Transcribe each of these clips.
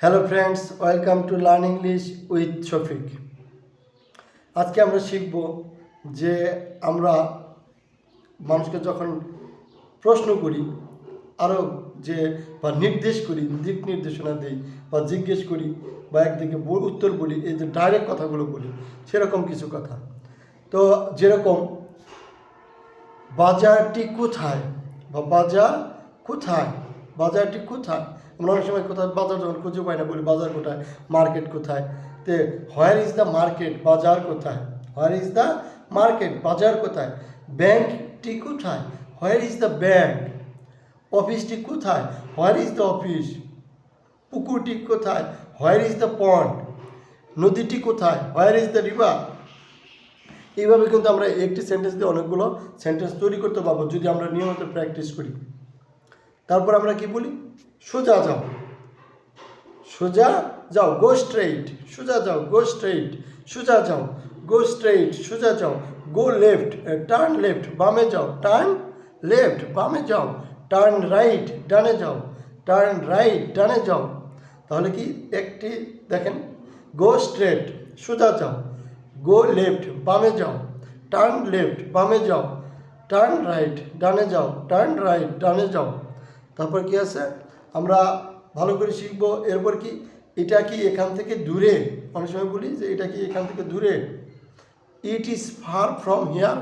Hello friends, welcome to learn English with Shafiq. আজকে আমরা শিখব যে আমরা মানুষকে যখন প্রশ্ন করি আরও যে বা নির্দেশ করি, দিক নির্দেশনা দিই বা জিজ্ঞেস করি বা একদিকে উত্তর বলি, এই যে ডাইরেক্ট কথাগুলো বলি সেরকম কিছু কথা। তো যেরকম বাজারটি কোথায় বা বাজার কোথায়, বাজারটি কোথায়, আমরা অনেক সময় কোথায় বাজার যখন খুঁজে পাই না বলি বাজার কোথায়, মার্কেট কোথায়। তে হোয়ার ইজ দ্য মার্কেট, বাজার কোথায়, হোয়ার ইজ দ্য মার্কেট, বাজার কোথায়। ব্যাংকটি কোথায়, হোয়ার ইজ দ্য ব্যাংক। অফিসটি কোথায়, হোয়ার ইজ দ্য অফিস। পুকুরটি কোথায়, হোয়ার ইজ দ্য পন্ড। নদীটি কোথায়, হোয়ার ইজ দ্য রিভার। এইভাবে কিন্তু আমরা একটি সেন্টেন্স দিয়ে অনেকগুলো সেন্টেন্স তৈরি করতে পারবো যদি আমরা নিয়মিত প্র্যাকটিস করি। তারপর আমরা কি বলি, সোজা যাও, সোজা যাও, গো স্ট্রেইট, সোজা যাও, গো স্ট্রেইট, সোজা যাও, গো স্ট্রেইট, সোজা যাও, গো লেফট, টার্ন লেফট, বামে যাও, টার্ন লেফট, বামে যাও, টার্ন রাইট, ডানে যাও, টার্ন রাইট, ডানে যাও। তাহলে কি একটি দেখেন, গো স্ট্রেট, সোজা যাও, গো লেফট, বামে যাও, টার্ন লেফট, বামে যাও, টার্ন রাইট, ডানে যাও, টার্ন রাইট, ডানে যাও। তারপর কি আছে আমরা ভালো করে শিখবো। এরপর কি, এটা কি এখান থেকে দূরে, অনেক সময় বলি যে এটা কি এখান থেকে দূরে। It is far from here,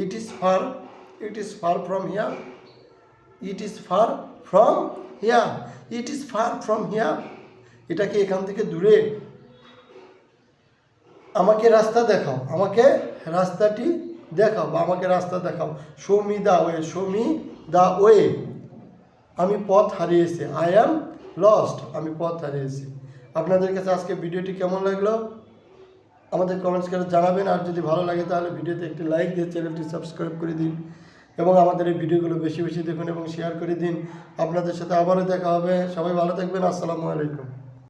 it is far, it is far from here, it is far from here, it is far from here. এটা কি এখান থেকে দূরে। আমাকে রাস্তা দেখাও, আমাকে রাস্তাটি দেখাও বা আমাকে রাস্তা দেখাও। Show me the way, show me the way. আমি পথ হারিয়েছি, আই অ্যাম লস্ট, আমি পথ হারিয়েছি। আপনাদের কাছে আজকে ভিডিওটি কেমন লাগলো আমাদের কমেন্টস করে জানাবেন। আর যদি ভালো লাগে তাহলে ভিডিওতে একটি লাইক দিয়ে চ্যানেলটি সাবস্ক্রাইব করে দিন এবং আমাদের এই ভিডিওগুলো বেশি বেশি দেখুন এবং শেয়ার করে দিন। আপনাদের সাথে আবারও দেখা হবে। সবাই ভালো থাকবেন। আসসালামু আলাইকুম।